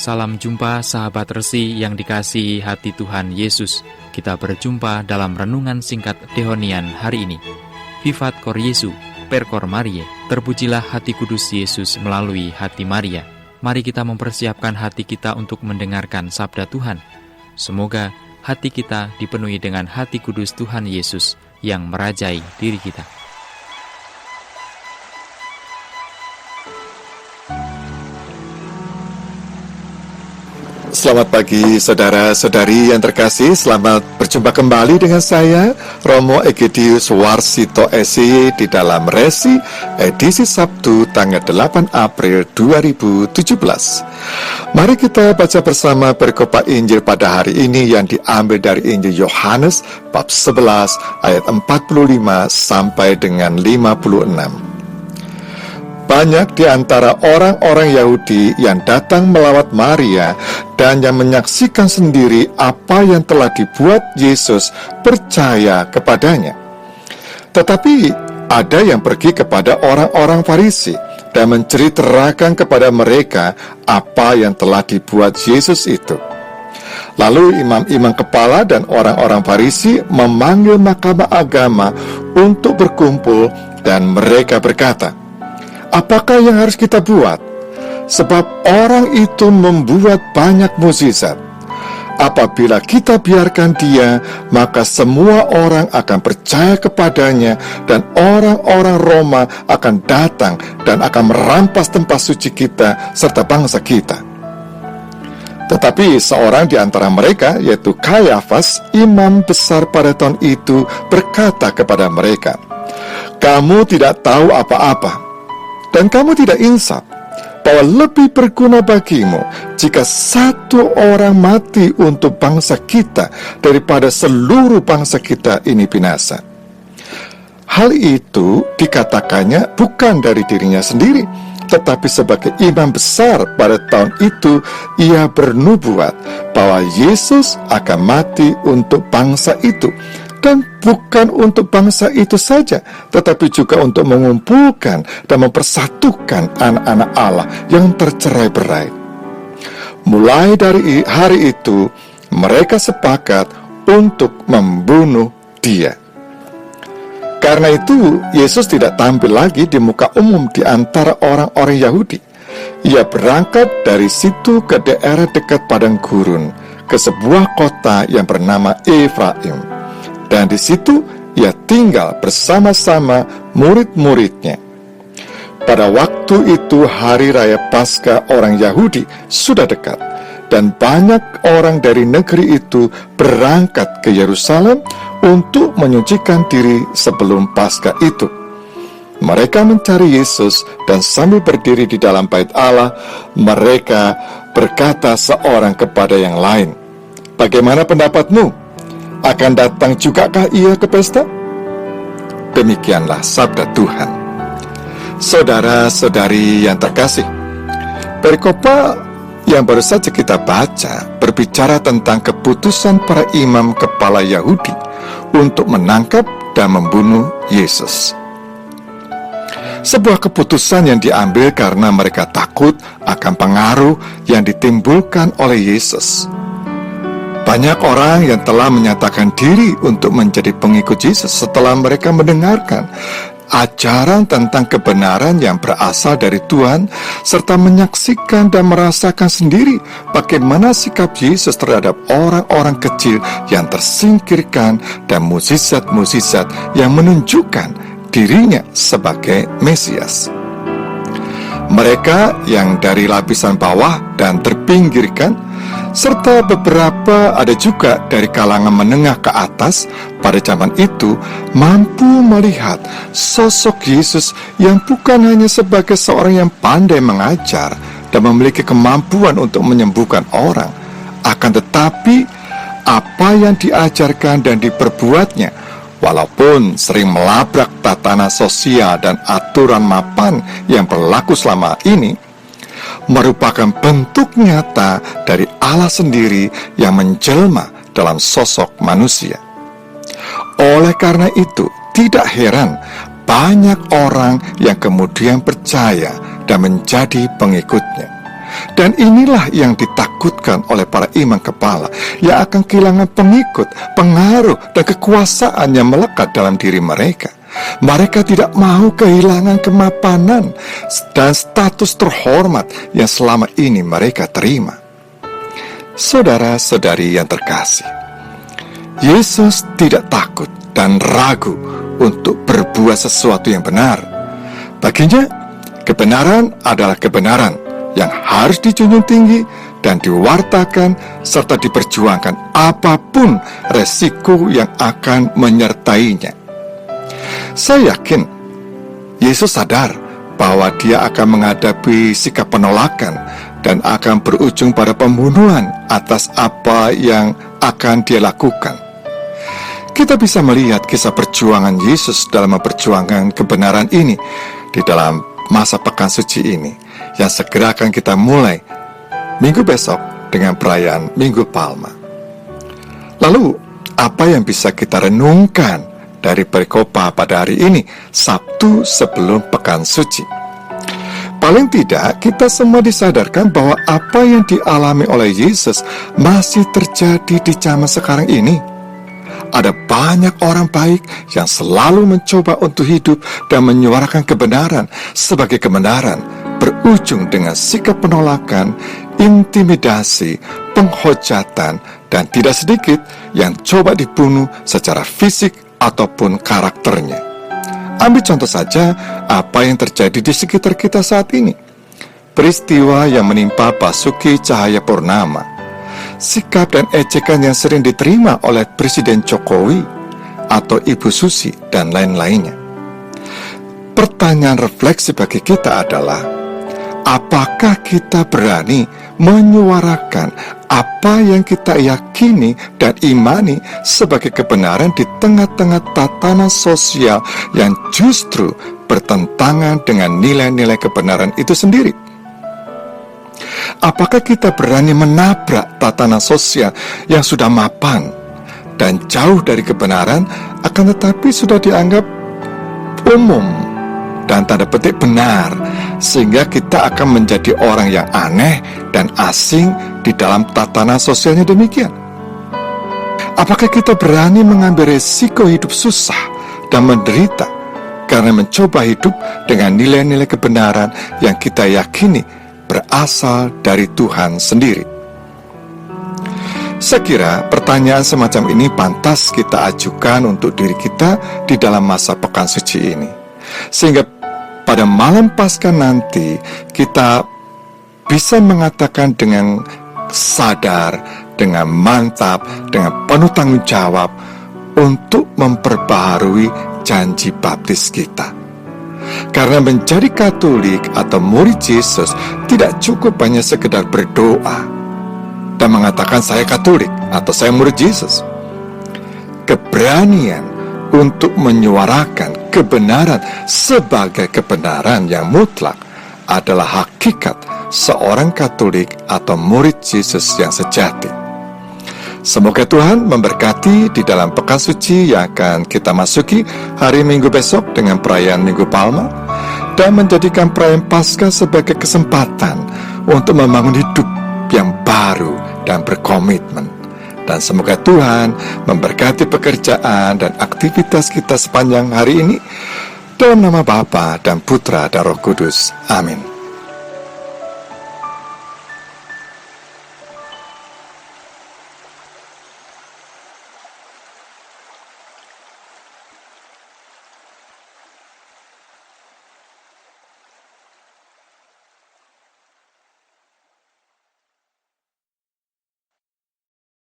Salam jumpa sahabat Resi yang dikasihi hati Tuhan Yesus. Kita berjumpa dalam renungan singkat Dehonian hari ini. Vivat Cor Jesu, per Cor Mariae. Terpujilah hati kudus Yesus melalui hati Maria. Mari kita mempersiapkan hati kita untuk mendengarkan sabda Tuhan. Semoga hati kita dipenuhi dengan hati kudus Tuhan Yesus yang merajai diri kita. Selamat pagi saudara-saudari yang terkasih. Selamat berjumpa kembali dengan saya, Romo Egidius Warsito SI, di dalam Resi edisi Sabtu tanggal 8 April 2017. Mari kita baca bersama perikop Injil pada hari ini yang diambil dari Injil Yohanes bab 11 ayat 45 sampai dengan 56. Banyak di antara orang-orang Yahudi yang datang melawat Maria dan yang menyaksikan sendiri apa yang telah dibuat Yesus percaya kepadanya. Tetapi ada yang pergi kepada orang-orang Farisi dan menceritakan kepada mereka apa yang telah dibuat Yesus itu. Lalu imam-imam kepala dan orang-orang Farisi memanggil mahkamah agama untuk berkumpul, dan mereka berkata, "Apakah yang harus kita buat? Sebab orang itu membuat banyak mukjizat. Apabila kita biarkan dia, maka semua orang akan percaya kepadanya, dan orang-orang Roma akan datang dan akan merampas tempat suci kita serta bangsa kita." Tetapi seorang di antara mereka, yaitu Kayafas, imam besar pada tahun itu, berkata kepada mereka, "Kamu tidak tahu apa-apa, dan kamu tidak insaf bahwa lebih berguna bagimu jika satu orang mati untuk bangsa kita daripada seluruh bangsa kita ini binasa." Hal itu dikatakannya bukan dari dirinya sendiri, tetapi sebagai imam besar pada tahun itu ia bernubuat bahwa Yesus akan mati untuk bangsa itu. Dan bukan untuk bangsa itu saja, tetapi juga untuk mengumpulkan dan mempersatukan anak-anak Allah yang tercerai-berai. Mulai dari hari itu, mereka sepakat untuk membunuh dia. Karena itu, Yesus tidak tampil lagi di muka umum di antara orang-orang Yahudi. Ia berangkat dari situ ke daerah dekat padang gurun, ke sebuah kota yang bernama Efraim. Dan di situ ia tinggal bersama-sama murid-muridnya. Pada waktu itu hari raya Paskah orang Yahudi sudah dekat, dan banyak orang dari negeri itu berangkat ke Yerusalem untuk menyucikan diri sebelum Paskah itu. Mereka mencari Yesus, dan sambil berdiri di dalam bait Allah, mereka berkata seorang kepada yang lain, "Bagaimana pendapatmu? Akan datang jugakah ia ke pesta?" Demikianlah sabda Tuhan. Saudara-saudari yang terkasih, perikopa yang baru saja kita baca berbicara tentang keputusan para imam kepala Yahudi untuk menangkap dan membunuh Yesus. Sebuah keputusan yang diambil karena mereka takut akan pengaruh yang ditimbulkan oleh Yesus. Banyak orang yang telah menyatakan diri untuk menjadi pengikut Yesus setelah mereka mendengarkan ajaran tentang kebenaran yang berasal dari Tuhan, serta menyaksikan dan merasakan sendiri bagaimana sikap Yesus terhadap orang-orang kecil yang tersingkirkan dan mukjizat-mukjizat yang menunjukkan dirinya sebagai Mesias. Mereka yang dari lapisan bawah dan terpinggirkan, serta beberapa ada juga dari kalangan menengah ke atas pada zaman itu, mampu melihat sosok Yesus yang bukan hanya sebagai seorang yang pandai mengajar dan memiliki kemampuan untuk menyembuhkan orang, akan tetapi apa yang diajarkan dan diperbuatnya, walaupun sering melabrak tatanan sosial dan aturan mapan yang berlaku selama ini, merupakan bentuk nyata dari Allah sendiri yang menjelma dalam sosok manusia. Oleh karena itu, tidak heran banyak orang yang kemudian percaya dan menjadi pengikutnya. Dan inilah yang ditakutkan oleh para imam kepala, yang akan kehilangan pengikut, pengaruh, dan kekuasaan yang melekat dalam diri mereka. Mereka tidak mau kehilangan kemapanan dan status terhormat yang selama ini mereka terima. Saudara-saudari yang terkasih, Yesus tidak takut dan ragu untuk berbuat sesuatu yang benar. Baginya, kebenaran adalah kebenaran yang harus dijunjung tinggi dan diwartakan serta diperjuangkan apapun resiko yang akan menyertainya. Saya yakin Yesus sadar bahwa dia akan menghadapi sikap penolakan dan akan berujung pada pembunuhan atas apa yang akan dia lakukan. Kita bisa melihat kisah perjuangan Yesus dalam memperjuangkan kebenaran ini di dalam masa pekan suci ini, yang segera akan kita mulai minggu besok dengan perayaan Minggu Palma. Lalu, apa yang bisa kita renungkan dari perikopa pada hari ini, Sabtu sebelum pekan suci? Paling tidak, kita semua disadarkan bahwa apa yang dialami oleh Yesus masih terjadi di zaman sekarang ini. Ada banyak orang baik yang selalu mencoba untuk hidup dan menyuarakan kebenaran sebagai kebenaran, berujung dengan sikap penolakan, intimidasi, penghujatan, dan tidak sedikit yang coba dibunuh secara fisik ataupun karakternya. Ambil contoh saja apa yang terjadi di sekitar kita saat ini. Peristiwa yang menimpa Basuki Cahayapurnama, sikap dan ejekan yang sering diterima oleh Presiden Jokowi atau Ibu Susi dan lain-lainnya. Pertanyaan refleksi bagi kita adalah, apakah kita berani menyuarakan apa yang kita yakini dan imani sebagai kebenaran di tengah-tengah tatanan sosial yang justru bertentangan dengan nilai-nilai kebenaran itu sendiri? Apakah kita berani menabrak tatanan sosial yang sudah mapan dan jauh dari kebenaran, akan tetapi sudah dianggap umum dan tanda petik benar, sehingga kita akan menjadi orang yang aneh dan asing di dalam tatanan sosialnya demikian? Apakah kita berani mengambil resiko hidup susah dan menderita karena mencoba hidup dengan nilai-nilai kebenaran yang kita yakini berasal dari Tuhan sendiri? Saya kira pertanyaan semacam ini pantas kita ajukan untuk diri kita di dalam masa pekan suci ini, sehingga pada malam Paskah nanti kita bisa mengatakan dengan sadar, dengan mantap, dengan penuh tanggung jawab untuk memperbaharui janji baptis kita. Karena menjadi Katolik atau murid Yesus tidak cukup hanya sekedar berdoa dan mengatakan saya Katolik atau saya murid Yesus. Keberanian untuk menyuarakan kebenaran sebagai kebenaran yang mutlak adalah hakikat seorang Katolik atau murid Yesus yang sejati. Semoga Tuhan memberkati di dalam pekan suci yang akan kita masuki hari Minggu besok dengan perayaan Minggu Palma, dan menjadikan perayaan Paskah sebagai kesempatan untuk membangun hidup yang baru dan berkomitmen. Dan semoga Tuhan memberkati pekerjaan dan aktivitas kita sepanjang hari ini, dalam nama Bapa dan Putra dan Roh Kudus. Amin.